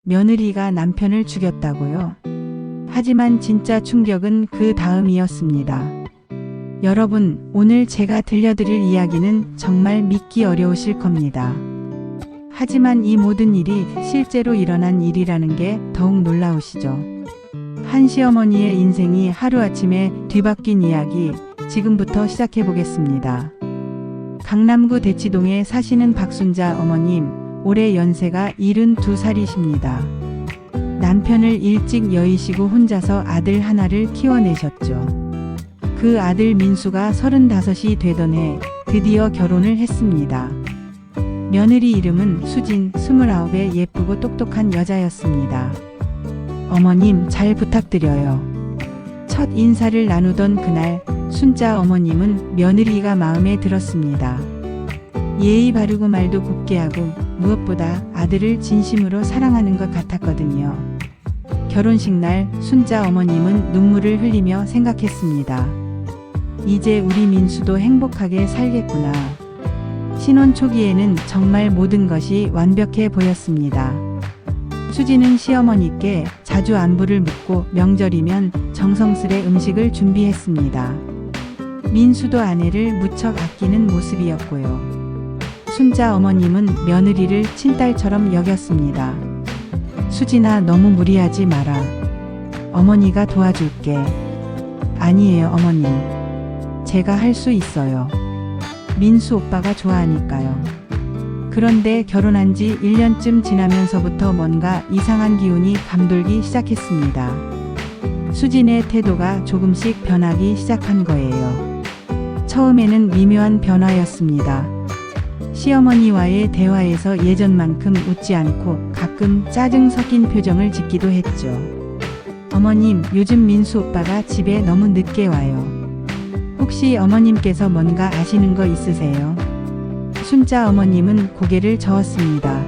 며느리가 남편을 죽였다고요? 하지만 진짜 충격은 그 다음이었습니다. 여러분, 오늘 제가 들려드릴 이야기는 정말 믿기 어려우실 겁니다. 하지만 이 모든 일이 실제로 일어난 일이라는 게 더욱 놀라우시죠. 한 시어머니의 인생이 하루아침에 뒤바뀐 이야기, 지금부터 시작해 보겠습니다. 강남구 대치동에 사시는 박순자 어머님, 올해 연세가 72살이십니다. 남편을 일찍 여의시고 혼자서 아들 하나를 키워내셨죠. 그 아들 민수가 35이 되던 해 드디어 결혼을 했습니다. 며느리 이름은 수진, 29의 예쁘고 똑똑한 여자였습니다. 어머님, 잘 부탁드려요. 첫 인사를 나누던 그날, 순자 어머님은 며느리가 마음에 들었습니다. 예의 바르고 말도 곱게 하고 무엇보다 아들을 진심으로 사랑하는 것 같았거든요. 결혼식 날 순자 어머님은 눈물을 흘리며 생각했습니다. 이제 우리 민수도 행복하게 살겠구나. 신혼 초기에는 정말 모든 것이 완벽해 보였습니다. 수지는 시어머니께 자주 안부를 묻고 명절이면 정성스레 음식을 준비했습니다. 민수도 아내를 무척 아끼는 모습이었고요. 순자 어머님은 며느리를 친딸처럼 여겼습니다. 수진아, 너무 무리하지 마라. 어머니가 도와줄게. 아니에요, 어머님. 제가 할 수 있어요. 민수 오빠가 좋아하니까요. 그런데 결혼한 지 1년쯤 지나면서부터 뭔가 이상한 기운이 감돌기 시작했습니다. 수진의 태도가 조금씩 변하기 시작한 거예요. 처음에는 미묘한 변화였습니다. 시어머니와의 대화에서 예전만큼 웃지 않고 가끔 짜증 섞인 표정을 짓기도 했죠. 어머님, 요즘 민수 오빠가 집에 너무 늦게 와요. 혹시 어머님께서 뭔가 아시는 거 있으세요? 순자 어머님은 고개를 저었습니다.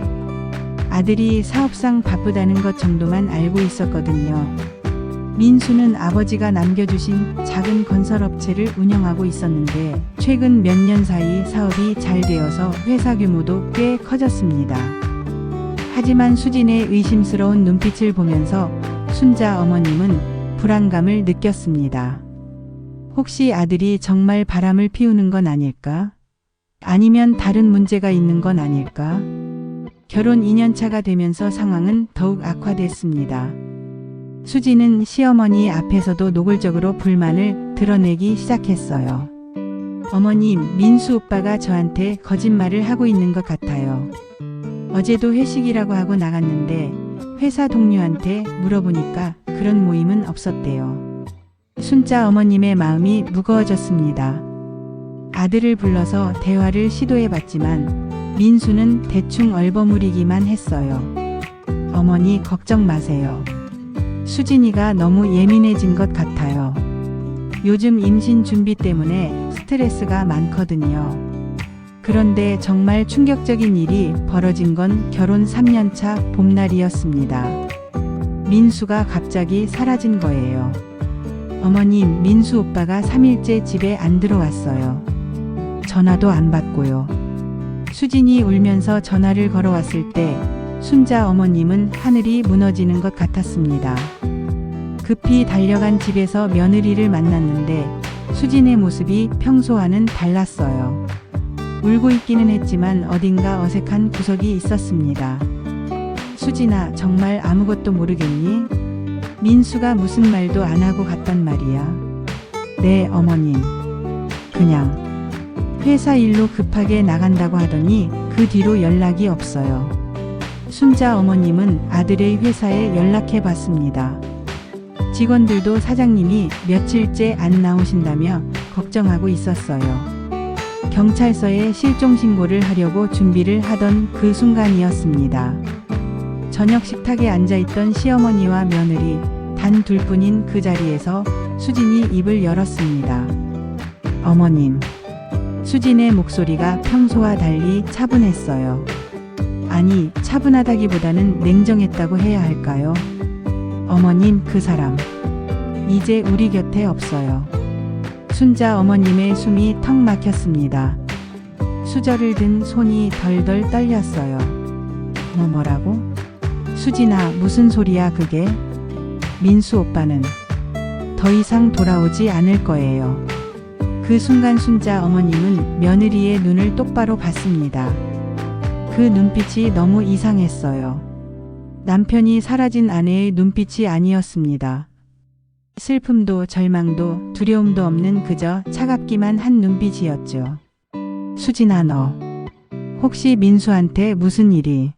아들이 사업상 바쁘다는 것 정도만 알고 있었거든요. 민수는 아버지가 남겨주신 작은 건설업체를 운영하고 있었는데 최근 몇 년 사이 사업이 잘 되어서 회사 규모도 꽤 커졌습니다. 하지만 수진의 의심스러운 눈빛을 보면서 순자 어머님은 불안감을 느꼈습니다. 혹시 아들이 정말 바람을 피우는 건 아닐까? 아니면 다른 문제가 있는 건 아닐까? 결혼 2년차가 되면서 상황은 더욱 악화됐습니다. 수지는 시어머니 앞에서도 노골적으로 불만을 드러내기 시작했어요. 어머님, 민수 오빠가 저한테 거짓말을 하고 있는 것 같아요. 어제도 회식이라고 하고 나갔는데 회사 동료한테 물어보니까 그런 모임은 없었대요. 순자 어머님의 마음이 무거워졌습니다. 아들을 불러서 대화를 시도해봤지만 민수는 대충 얼버무리기만 했어요. 어머니, 걱정 마세요. 수진이가 너무 예민해진 것 같아요. 요즘 임신 준비 때문에 스트레스가 많거든요. 그런데 정말 충격적인 일이 벌어진 건 결혼 3년차 봄날이었습니다. 민수가 갑자기 사라진 거예요. 어머님, 민수 오빠가 3일째 집에 안 들어왔어요. 전화도 안 받고요. 수진이 울면서 전화를 걸어왔을 때 순자 어머님은 하늘이 무너지는 것 같았습니다. 급히 달려간 집에서 며느리를 만났는데 수진의 모습이 평소와는 달랐어요. 울고 있기는 했지만 어딘가 어색한 구석이 있었습니다. 수진아, 정말 아무것도 모르겠니? 민수가 무슨 말도 안 하고 갔단 말이야. 네, 어머님. 그냥 회사 일로 급하게 나간다고 하더니 그 뒤로 연락이 없어요. 순자 어머님은 아들의 회사에 연락해 봤습니다. 직원들도 사장님이 며칠째 안 나오신다며 걱정하고 있었어요. 경찰서에 실종 신고를 하려고 준비를 하던 그 순간이었습니다. 저녁 식탁에 앉아있던 시어머니와 며느리 단 둘뿐인 그 자리에서 수진이 입을 열었습니다. 어머님. 수진의 목소리가 평소와 달리 차분했어요. 아니, 차분하다기보다는 냉정했다고 해야 할까요? 어머님, 그 사람 이제 우리 곁에 없어요. 순자 어머님의 숨이 턱 막혔습니다. 수저를 든 손이 덜덜 떨렸어요. 뭐라고? 수진아, 무슨 소리야 그게? 민수 오빠는 더 이상 돌아오지 않을 거예요. 그 순간 순자 어머님은 며느리의 눈을 똑바로 봤습니다. 그 눈빛이 너무 이상했어요. 남편이 사라진 아내의 눈빛이 아니었습니다. 슬픔도 절망도 두려움도 없는 그저 차갑기만 한 눈빛이었죠. 수진아, 너 혹시 민수한테 무슨 일이?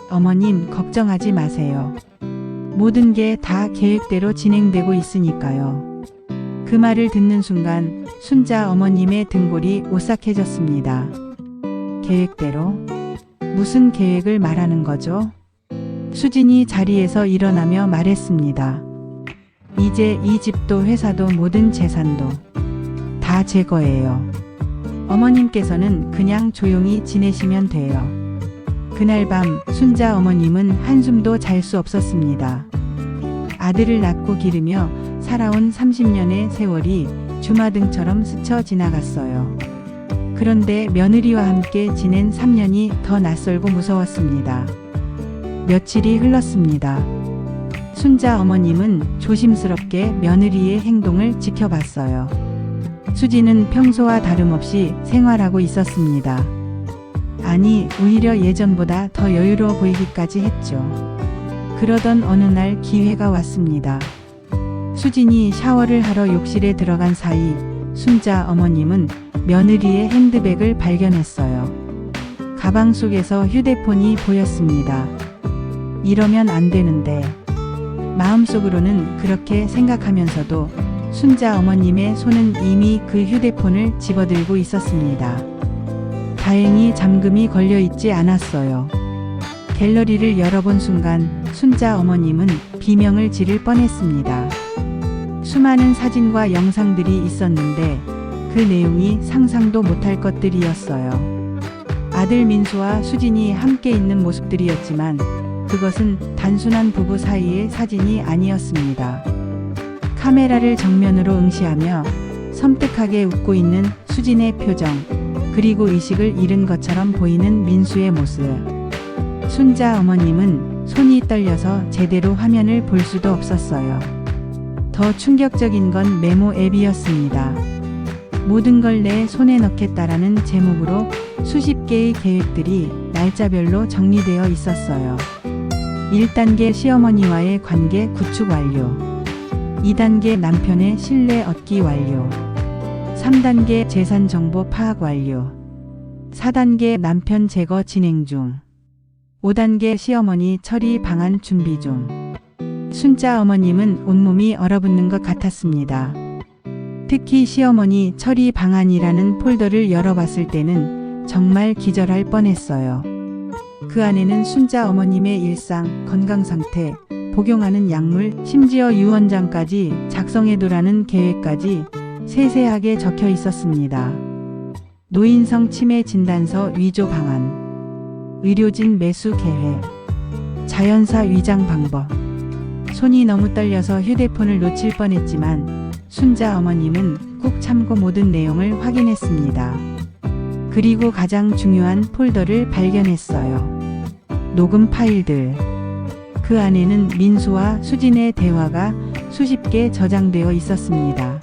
어머님, 걱정하지 마세요. 모든 게 다 계획대로 진행되고 있으니까요. 그 말을 듣는 순간 순자 어머님의 등골이 오싹해졌습니다. 계획대로? 무슨 계획을 말하는 거죠? 수진이 자리에서 일어나며 말했습니다. 이제 이 집도 회사도 모든 재산도 다 제 거예요. 어머님께서는 그냥 조용히 지내시면 돼요. 그날 밤 순자 어머님은 한숨도 잘 수 없었습니다. 아들을 낳고 기르며 살아온 30년의 세월이 주마등처럼 스쳐 지나갔어요. 그런데 며느리와 함께 지낸 3년이 더 낯설고 무서웠습니다. 며칠이 흘렀습니다. 순자 어머님은 조심스럽게 며느리의 행동을 지켜봤어요. 수지는 평소와 다름없이 생활하고 있었습니다. 아니, 오히려 예전보다 더 여유로워 보이기까지 했죠. 그러던 어느 날 기회가 왔습니다. 수진이 샤워를 하러 욕실에 들어간 사이 순자 어머님은 며느리의 핸드백을 발견했어요. 가방 속에서 휴대폰이 보였습니다. 이러면 안 되는데. 마음속으로는 그렇게 생각하면서도 순자 어머님의 손은 이미 그 휴대폰을 집어들고 있었습니다. 다행히 잠금이 걸려 있지 않았어요. 갤러리를 열어본 순간 순자 어머님은 비명을 지를 뻔했습니다. 수많은 사진과 영상들이 있었는데 그 내용이 상상도 못할 것들이었어요. 아들 민수와 수진이 함께 있는 모습들이었지만 그것은 단순한 부부 사이의 사진이 아니었습니다. 카메라를 정면으로 응시하며 섬뜩하게 웃고 있는 수진의 표정, 그리고 의식을 잃은 것처럼 보이는 민수의 모습. 순자 어머님은 손이 떨려서 제대로 화면을 볼 수도 없었어요. 더 충격적인 건 메모 앱이었습니다. 모든 걸 내 손에 넣겠다라는 제목으로 수십 개의 계획들이 날짜별로 정리되어 있었어요. 1단계 시어머니와의 관계 구축 완료. 2단계 남편의 신뢰 얻기 완료. 3단계 재산 정보 파악 완료. 4단계 남편 제거 진행 중. 5단계 시어머니 처리 방안 준비 중. 순자 어머님은 온몸이 얼어붙는 것 같았습니다. 특히 시어머니 처리 방안이라는 폴더를 열어봤을 때는 정말 기절할 뻔했어요. 그 안에는 순자 어머님의 일상, 건강 상태, 복용하는 약물, 심지어 유언장까지 작성해두라는 계획까지 세세하게 적혀 있었습니다. 노인성 치매 진단서 위조 방안, 의료진 매수 계획, 자연사 위장 방법. 손이 너무 떨려서 휴대폰을 놓칠 뻔했지만 순자 어머님은 꾹 참고 모든 내용을 확인했습니다. 그리고 가장 중요한 폴더를 발견했어요. 녹음 파일들. 그 안에는 민수와 수진의 대화가 수십 개 저장되어 있었습니다.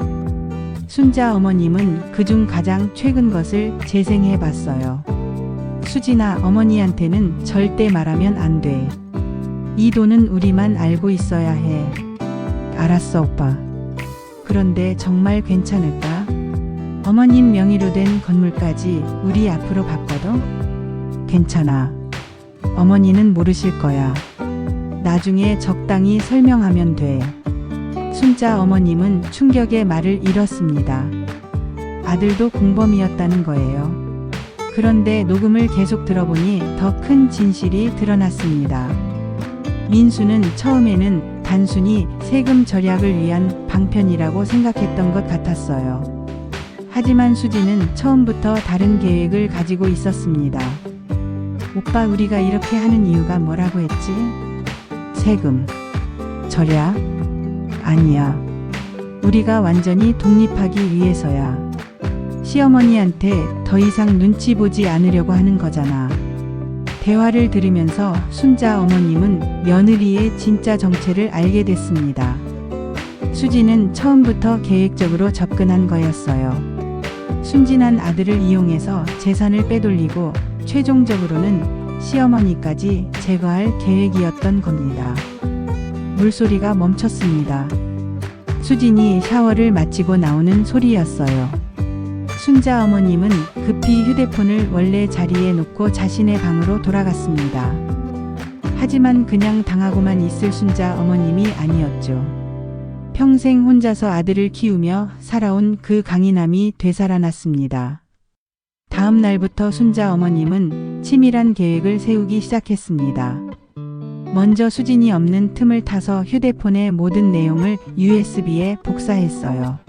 순자 어머님은 그중 가장 최근 것을 재생해 봤어요. 수진아, 어머니한테는 절대 말하면 안 돼. 이 돈은 우리만 알고 있어야 해. 알았어, 오빠. 그런데 정말 괜찮을까? 어머님 명의로 된 건물까지 우리 앞으로 바꿔도? 괜찮아. 어머니는 모르실 거야. 나중에 적당히 설명하면 돼. 순자 어머님은 충격의 말을 잃었습니다. 아들도 공범이었다는 거예요. 그런데 녹음을 계속 들어보니 더 큰 진실이 드러났습니다. 민수는 처음에는 단순히 세금 절약을 위한 방편이라고 생각했던 것 같았어요. 하지만 수지는 처음부터 다른 계획을 가지고 있었습니다. 오빠, 우리가 이렇게 하는 이유가 뭐라고 했지? 세금 절약? 아니야. 우리가 완전히 독립하기 위해서야. 시어머니한테 더 이상 눈치 보지 않으려고 하는 거잖아. 대화를 들으면서 순자 어머님은 며느리의 진짜 정체를 알게 됐습니다. 수지는 처음부터 계획적으로 접근한 거였어요. 순진한 아들을 이용해서 재산을 빼돌리고 최종적으로는 시어머니까지 제거할 계획이었던 겁니다. 물소리가 멈췄습니다. 수진이 샤워를 마치고 나오는 소리였어요. 순자 어머님은 급히 휴대폰을 원래 자리에 놓고 자신의 방으로 돌아갔습니다. 하지만 그냥 당하고만 있을 순자 어머님이 아니었죠. 평생 혼자서 아들을 키우며 살아온 그 강인함이 되살아났습니다. 다음 날부터 순자 어머님은 치밀한 계획을 세우기 시작했습니다. 먼저 수진이 없는 틈을 타서 휴대폰의 모든 내용을 USB에 복사했어요.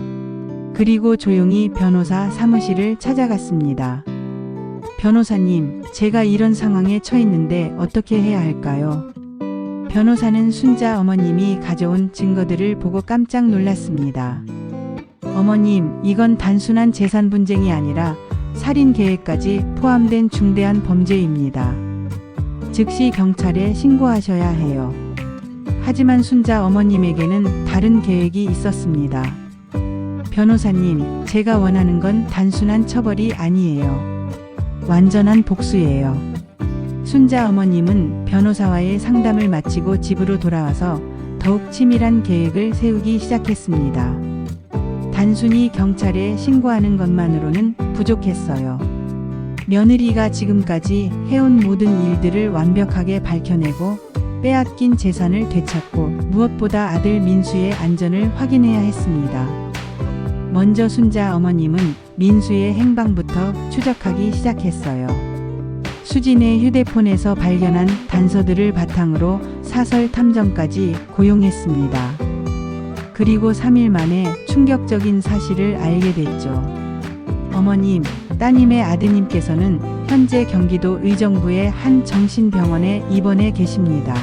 그리고 조용히 변호사 사무실을 찾아갔습니다. 변호사님, 제가 이런 상황에 처했는데 어떻게 해야 할까요? 변호사는 순자 어머님이 가져온 증거들을 보고 깜짝 놀랐습니다. 어머님, 이건 단순한 재산 분쟁이 아니라 살인 계획까지 포함된 중대한 범죄입니다. 즉시 경찰에 신고하셔야 해요. 하지만 순자 어머님에게는 다른 계획이 있었습니다. 변호사님, 제가 원하는 건 단순한 처벌이 아니에요. 완전한 복수예요. 순자 어머님은 변호사와의 상담을 마치고 집으로 돌아와서 더욱 치밀한 계획을 세우기 시작했습니다. 단순히 경찰에 신고하는 것만으로는 부족했어요. 며느리가 지금까지 해온 모든 일들을 완벽하게 밝혀내고 빼앗긴 재산을 되찾고 무엇보다 아들 민수의 안전을 확인해야 했습니다. 먼저 순자 어머님은 민수의 행방부터 추적하기 시작했어요. 수진의 휴대폰에서 발견한 단서들을 바탕으로 사설 탐정까지 고용했습니다. 그리고 3일 만에 충격적인 사실을 알게 됐죠. 어머님, 따님의 아드님께서는 현재 경기도 의정부의 한 정신병원에 입원해 계십니다.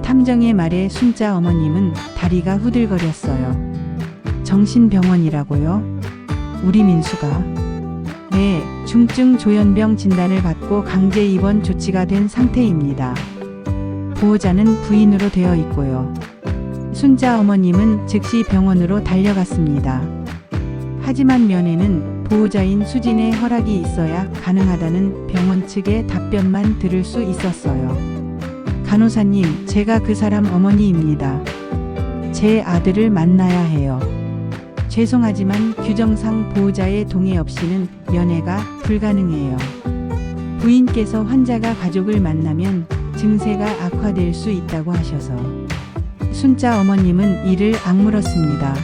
탐정의 말에 순자 어머님은 다리가 후들거렸어요. 정신병원이라고요? 우리 민수가? 네, 중증 조현병 진단을 받고 강제 입원 조치가 된 상태입니다. 보호자는 부인으로 되어 있고요. 순자 어머님은 즉시 병원으로 달려갔습니다. 하지만 면회는 보호자인 수진의 허락이 있어야 가능하다는 병원 측의 답변만 들을 수 있었어요. 간호사님, 제가 그 사람 어머니입니다. 제 아들을 만나야 해요. 죄송하지만 규정상 보호자의 동의 없이는 면회가 불가능해요. 부인께서 환자가 가족을 만나면 증세가 악화될 수 있다고 하셔서 순자 어머님은 이를 악물었습니다.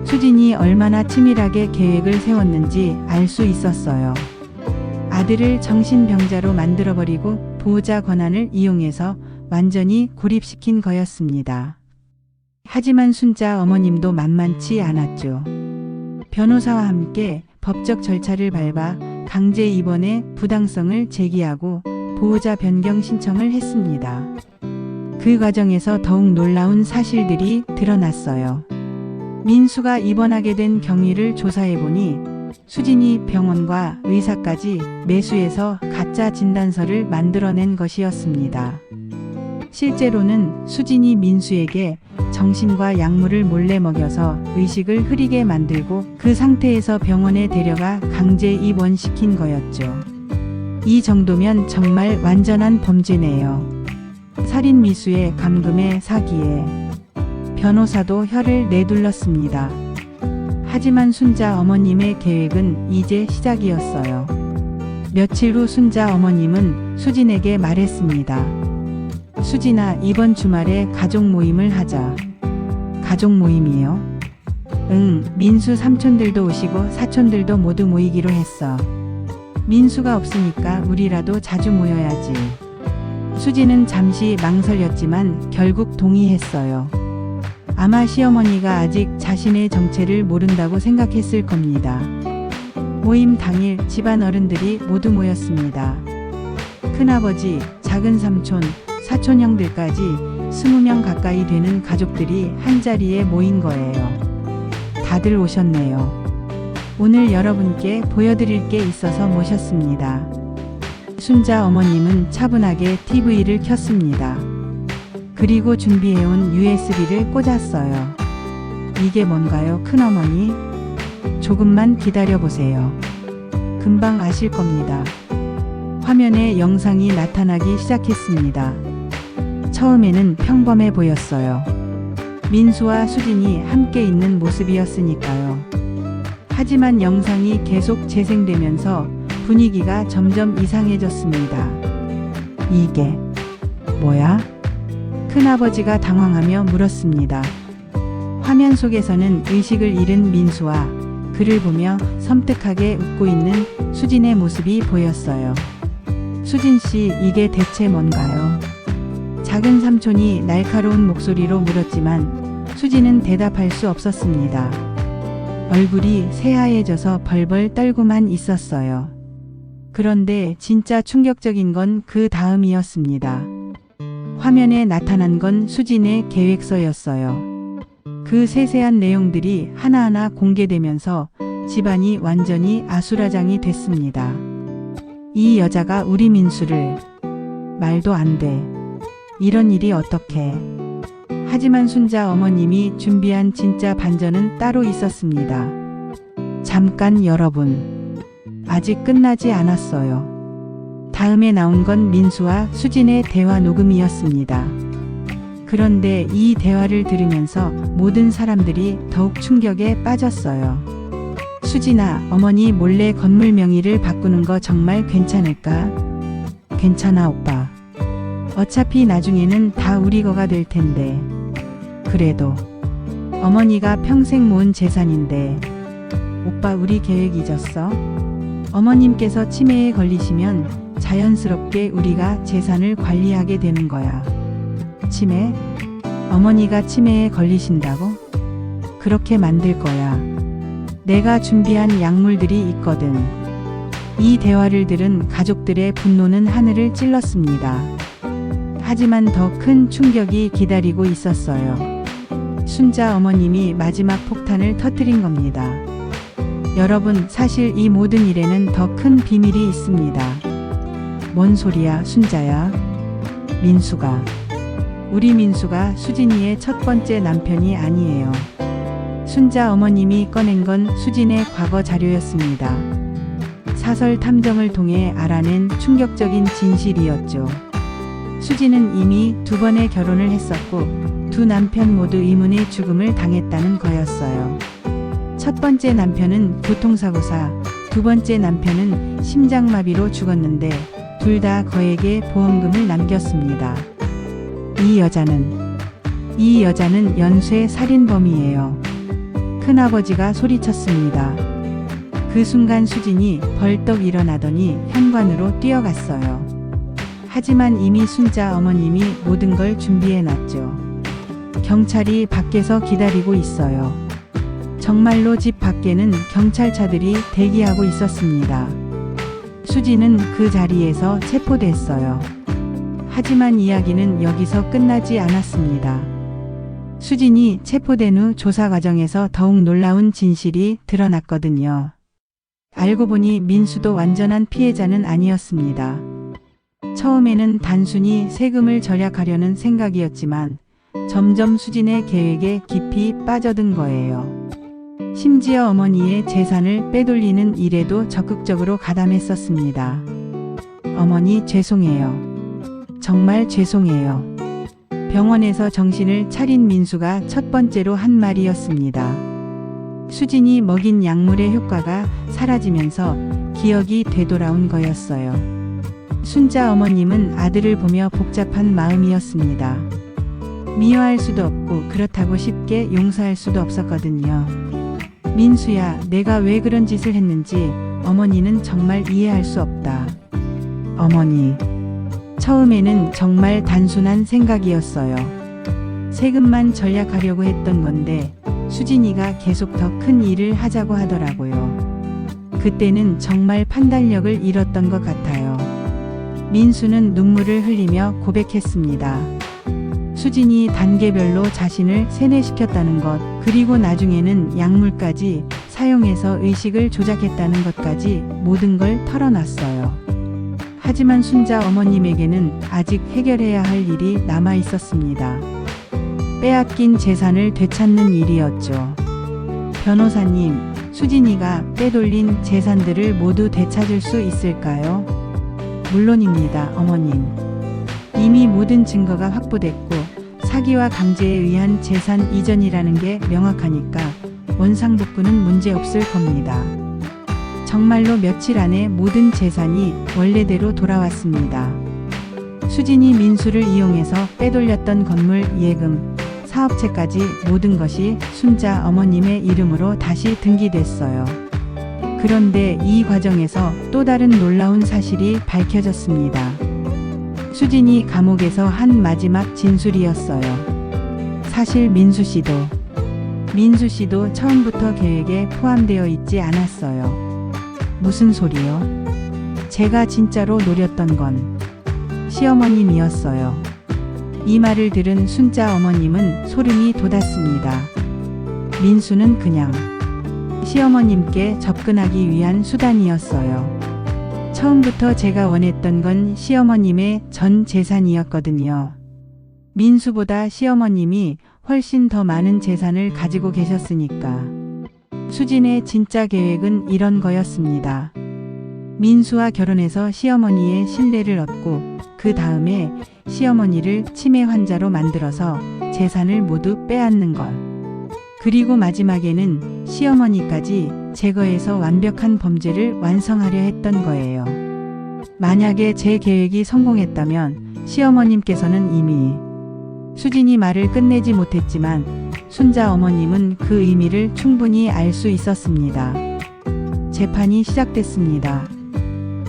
수진이 얼마나 치밀하게 계획을 세웠는지 알 수 있었어요. 아들을 정신병자로 만들어버리고 보호자 권한을 이용해서 완전히 고립시킨 거였습니다. 하지만 순자 어머님도 만만치 않았죠. 변호사와 함께 법적 절차를 밟아 강제 입원의 부당성을 제기하고 보호자 변경 신청을 했습니다. 그 과정에서 더욱 놀라운 사실들이 드러났어요. 민수가 입원하게 된 경위를 조사해보니 수진이 병원과 의사까지 매수해서 가짜 진단서를 만들어낸 것이었습니다. 실제로는 수진이 민수에게 정신과 약물을 몰래 먹여서 의식을 흐리게 만들고 그 상태에서 병원에 데려가 강제 입원시킨 거였죠. 이 정도면 정말 완전한 범죄네요. 살인 미수에 감금에 사기에. 변호사도 혀를 내둘렀습니다. 하지만 순자 어머님의 계획은 이제 시작이었어요. 며칠 후 순자 어머님은 수진에게 말했습니다. 수진아, 이번 주말에 가족 모임을 하자. 가족 모임이요? 응, 민수 삼촌들도 오시고 사촌들도 모두 모이기로 했어. 민수가 없으니까 우리라도 자주 모여야지. 수진은 잠시 망설였지만 결국 동의했어요. 아마 시어머니가 아직 자신의 정체를 모른다고 생각했을 겁니다. 모임 당일 집안 어른들이 모두 모였습니다. 큰아버지, 작은 삼촌, 사촌 형들까지 20명 가까이 되는 가족들이 한자리에 모인 거예요. 다들 오셨네요. 오늘 여러분께 보여드릴 게 있어서 모셨습니다. 순자 어머님은 차분하게 TV를 켰습니다. 그리고 준비해온 USB를 꽂았어요. 이게 뭔가요, 큰어머니? 조금만 기다려보세요. 금방 아실 겁니다. 화면에 영상이 나타나기 시작했습니다. 처음에는 평범해 보였어요. 민수와 수진이 함께 있는 모습이었으니까요. 하지만 영상이 계속 재생되면서 분위기가 점점 이상해졌습니다. 이게 뭐야? 큰아버지가 당황하며 물었습니다. 화면 속에서는 의식을 잃은 민수와 그를 보며 섬뜩하게 웃고 있는 수진의 모습이 보였어요. 수진 씨, 이게 대체 뭔가요? 작은 삼촌이 날카로운 목소리로 물었지만 수진은 대답할 수 없었습니다. 얼굴이 새하얘져서 벌벌 떨고만 있었어요. 그런데 진짜 충격적인 건 그 다음이었습니다. 화면에 나타난 건 수진의 계획서였어요. 그 세세한 내용들이 하나하나 공개되면서 집안이 완전히 아수라장이 됐습니다. 이 여자가 우리 민수를... 말도 안 돼. 이런 일이 어떻게... 하지만 순자 어머님이 준비한 진짜 반전은 따로 있었습니다. 잠깐 여러분. 아직 끝나지 않았어요. 다음에 나온 건 민수와 수진의 대화 녹음이었습니다. 그런데 이 대화를 들으면서 모든 사람들이 더욱 충격에 빠졌어요. 수진아, 어머니 몰래 건물 명의를 바꾸는 거 정말 괜찮을까? 괜찮아, 오빠. 어차피 나중에는 다 우리 거가 될 텐데. 그래도 어머니가 평생 모은 재산인데. 오빠, 우리 계획 잊었어? 어머님께서 치매에 걸리시면 자연스럽게 우리가 재산을 관리하게 되는 거야. 치매? 어머니가 치매에 걸리신다고? 그렇게 만들 거야. 내가 준비한 약물들이 있거든. 이 대화를 들은 가족들의 분노는 하늘을 찔렀습니다. 하지만 더 큰 충격이 기다리고 있었어요. 순자 어머님이 마지막 폭탄을 터뜨린 겁니다. 여러분, 사실 이 모든 일에는 더 큰 비밀이 있습니다. 뭔 소리야, 순자야? 민수가... 우리 민수가 수진이의 첫 번째 남편이 아니에요. 순자 어머님이 꺼낸 건 수진의 과거 자료였습니다. 사설 탐정을 통해 알아낸 충격적인 진실이었죠. 수진은 이미 2번의 결혼을 했었고 두 남편 모두 이문의 죽음을 당했다는 거였어요. 첫 번째 남편은 교통사고사, 두 번째 남편은 심장마비로 죽었는데 둘 다 거액의 보험금을 남겼습니다. 이 여자는 연쇄 살인범이에요. 큰아버지가 소리쳤습니다. 그 순간 수진이 벌떡 일어나더니 현관으로 뛰어갔어요. 하지만 이미 순자 어머님이 모든 걸 준비해놨죠. 경찰이 밖에서 기다리고 있어요. 정말로 집 밖에는 경찰차들이 대기하고 있었습니다. 수진은 그 자리에서 체포됐어요. 하지만 이야기는 여기서 끝나지 않았습니다. 수진이 체포된 후 조사 과정에서 더욱 놀라운 진실이 드러났거든요. 알고 보니 민수도 완전한 피해자는 아니었습니다. 처음에는 단순히 세금을 절약하려는 생각이었지만 점점 수진의 계획에 깊이 빠져든 거예요. 심지어 어머니의 재산을 빼돌리는 일에도 적극적으로 가담했었습니다. 어머니, 죄송해요. 정말 죄송해요. 병원에서 정신을 차린 민수가 첫 번째로 한 말이었습니다. 수진이 먹인 약물의 효과가 사라지면서 기억이 되돌아온 거였어요. 순자 어머님은 아들을 보며 복잡한 마음이었습니다. 미워할 수도 없고 그렇다고 쉽게 용서할 수도 없었거든요. 민수야, 내가 왜 그런 짓을 했는지 어머니는 정말 이해할 수 없다. 어머니, 처음에는 정말 단순한 생각이었어요. 세금만 절약하려고 했던 건데 수진이가 계속 더 큰 일을 하자고 하더라고요. 그때는 정말 판단력을 잃었던 것 같아요. 민수는 눈물을 흘리며 고백했습니다. 수진이 단계별로 자신을 세뇌시켰다는 것, 그리고 나중에는 약물까지 사용해서 의식을 조작했다는 것까지 모든 걸 털어놨어요. 하지만 순자 어머님에게는 아직 해결해야 할 일이 남아 있었습니다. 빼앗긴 재산을 되찾는 일이었죠. 변호사님, 수진이가 빼돌린 재산들을 모두 되찾을 수 있을까요? 물론입니다, 어머님. 이미 모든 증거가 확보됐고 사기와 강제에 의한 재산 이전이라는 게 명확하니까 원상복구는 문제없을 겁니다. 정말로 며칠 안에 모든 재산이 원래대로 돌아왔습니다. 수진이 민수를 이용해서 빼돌렸던 건물, 예금, 사업체까지 모든 것이 순자 어머님의 이름으로 다시 등기됐어요. 그런데 이 과정에서 또 다른 놀라운 사실이 밝혀졌습니다. 수진이 감옥에서 한 마지막 진술이었어요. 사실 민수 씨도 처음부터 계획에 포함되어 있지 않았어요. 무슨 소리요? 제가 진짜로 노렸던 건 시어머님이었어요. 이 말을 들은 순자 어머님은 소름이 돋았습니다. 민수는 그냥 시어머님께 접근하기 위한 수단이었어요. 처음부터 제가 원했던 건 시어머님의 전 재산이었거든요. 민수보다 시어머님이 훨씬 더 많은 재산을 가지고 계셨으니까. 수진의 진짜 계획은 이런 거였습니다. 민수와 결혼해서 시어머니의 신뢰를 얻고 그 다음에 시어머니를 치매 환자로 만들어서 재산을 모두 빼앗는 것. 그리고 마지막에는 시어머니까지 제거해서 완벽한 범죄를 완성하려 했던 거예요. 만약에 제 계획이 성공했다면 시어머님께서는 이미 수진이 말을 끝내지 못했지만 순자 어머님은 그 의미를 충분히 알 수 있었습니다. 재판이 시작됐습니다.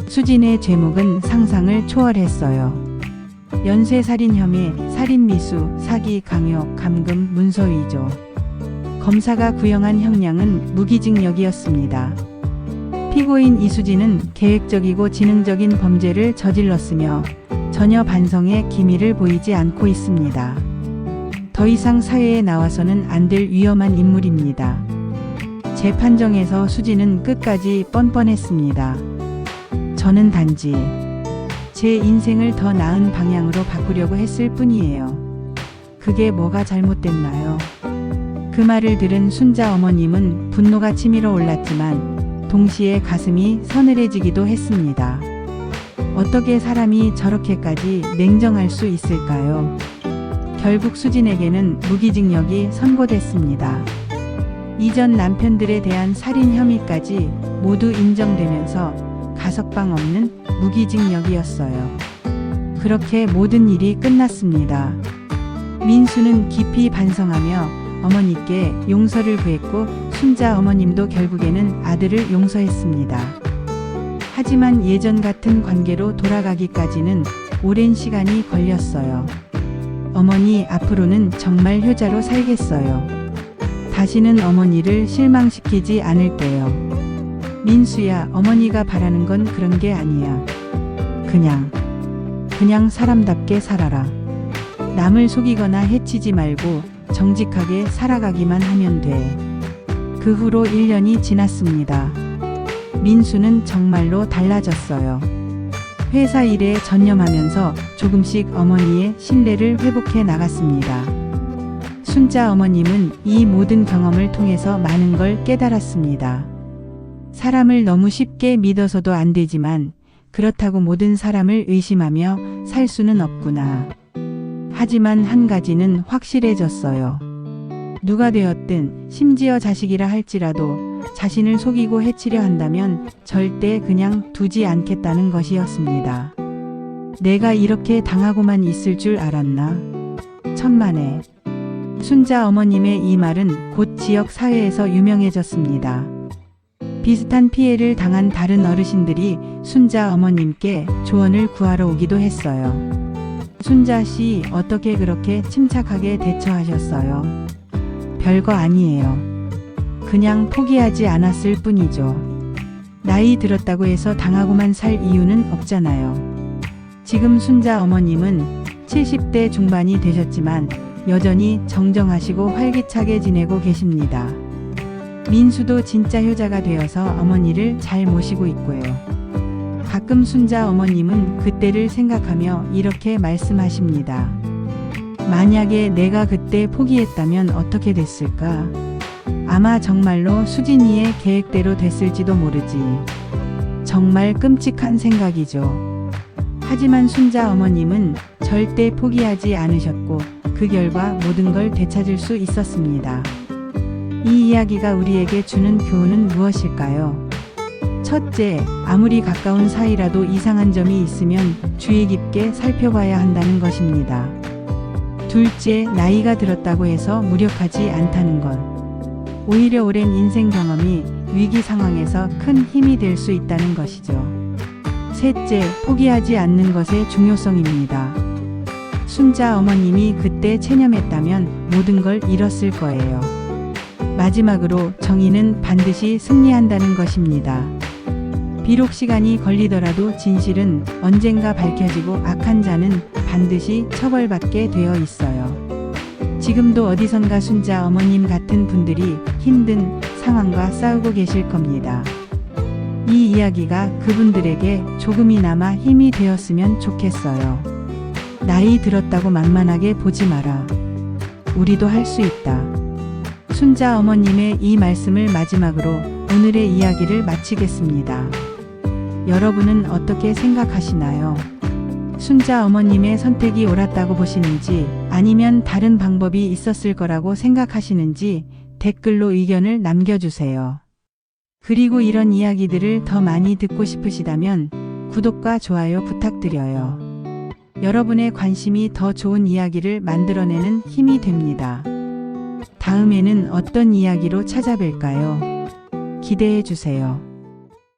수진의 죄목은 상상을 초월했어요. 연쇄살인 혐의, 살인미수, 사기, 강요, 감금, 문서위조. 검사가 구형한 형량은 무기징역이었습니다. 피고인 이수진은 계획적이고 지능적인 범죄를 저질렀으며 전혀 반성의 기미를 보이지 않고 있습니다. 더 이상 사회에 나와서는 안 될 위험한 인물입니다. 재판정에서 수진은 끝까지 뻔뻔했습니다. 저는 단지 제 인생을 더 나은 방향으로 바꾸려고 했을 뿐이에요. 그게 뭐가 잘못됐나요? 그 말을 들은 순자 어머님은 분노가 치밀어 올랐지만 동시에 가슴이 서늘해지기도 했습니다. 어떻게 사람이 저렇게까지 냉정할 수 있을까요? 결국 수진에게는 무기징역이 선고됐습니다. 이전 남편들에 대한 살인 혐의까지 모두 인정되면서 가석방 없는 무기징역이었어요. 그렇게 모든 일이 끝났습니다. 민수는 깊이 반성하며 어머니께 용서를 구했고 순자 어머님도 결국에는 아들을 용서했습니다. 하지만 예전 같은 관계로 돌아가기까지는 오랜 시간이 걸렸어요. 어머니, 앞으로는 정말 효자로 살겠어요. 다시는 어머니를 실망시키지 않을게요. 민수야, 어머니가 바라는 건 그런 게 아니야. 그냥 사람답게 살아라. 남을 속이거나 해치지 말고 정직하게 살아가기만 하면 돼. 그 후로 1년이 지났습니다. 민수는 정말로 달라졌어요. 회사 일에 전념하면서 조금씩 어머니의 신뢰를 회복해 나갔습니다. 순자 어머님은 이 모든 경험을 통해서 많은 걸 깨달았습니다. 사람을 너무 쉽게 믿어서도 안 되지만 그렇다고 모든 사람을 의심하며 살 수는 없구나. 하지만 한 가지는 확실해졌어요. 누가 되었든 심지어 자식이라 할지라도 자신을 속이고 해치려 한다면 절대 그냥 두지 않겠다는 것이었습니다. 내가 이렇게 당하고만 있을 줄 알았나? 천만에. 순자 어머님의 이 말은 곧 지역 사회에서 유명해졌습니다. 비슷한 피해를 당한 다른 어르신들이 순자 어머님께 조언을 구하러 오기도 했어요. 순자 씨, 어떻게 그렇게 침착하게 대처하셨어요? 별거 아니에요. 그냥 포기하지 않았을 뿐이죠. 나이 들었다고 해서 당하고만 살 이유는 없잖아요. 지금 순자 어머님은 70대 중반이 되셨지만 여전히 정정하시고 활기차게 지내고 계십니다. 민수도 진짜 효자가 되어서 어머니를 잘 모시고 있고요. 가끔 순자 어머님은 그때를 생각하며 이렇게 말씀하십니다. 만약에 내가 그때 포기했다면 어떻게 됐을까? 아마 정말로 수진이의 계획대로 됐을지도 모르지. 정말 끔찍한 생각이죠. 하지만 순자 어머님은 절대 포기하지 않으셨고 그 결과 모든 걸 되찾을 수 있었습니다. 이 이야기가 우리에게 주는 교훈은 무엇일까요? 첫째, 아무리 가까운 사이라도 이상한 점이 있으면 주의 깊게 살펴봐야 한다는 것입니다. 둘째, 나이가 들었다고 해서 무력하지 않다는 것. 오히려 오랜 인생 경험이 위기 상황에서 큰 힘이 될 수 있다는 것이죠. 셋째, 포기하지 않는 것의 중요성입니다. 순자 어머님이 그때 체념했다면 모든 걸 잃었을 거예요. 마지막으로 정의는 반드시 승리한다는 것입니다. 비록 시간이 걸리더라도 진실은 언젠가 밝혀지고 악한 자는 반드시 처벌받게 되어 있어요. 지금도 어디선가 순자 어머님 같은 분들이 힘든 상황과 싸우고 계실 겁니다. 이 이야기가 그분들에게 조금이나마 힘이 되었으면 좋겠어요. 나이 들었다고 만만하게 보지 마라. 우리도 할 수 있다. 순자 어머님의 이 말씀을 마지막으로 오늘의 이야기를 마치겠습니다. 여러분은 어떻게 생각하시나요? 순자 어머님의 선택이 옳았다고 보시는지 아니면 다른 방법이 있었을 거라고 생각하시는지 댓글로 의견을 남겨주세요. 그리고 이런 이야기들을 더 많이 듣고 싶으시다면 구독과 좋아요 부탁드려요. 여러분의 관심이 더 좋은 이야기를 만들어내는 힘이 됩니다. 다음에는 어떤 이야기로 찾아뵐까요? 기대해 주세요.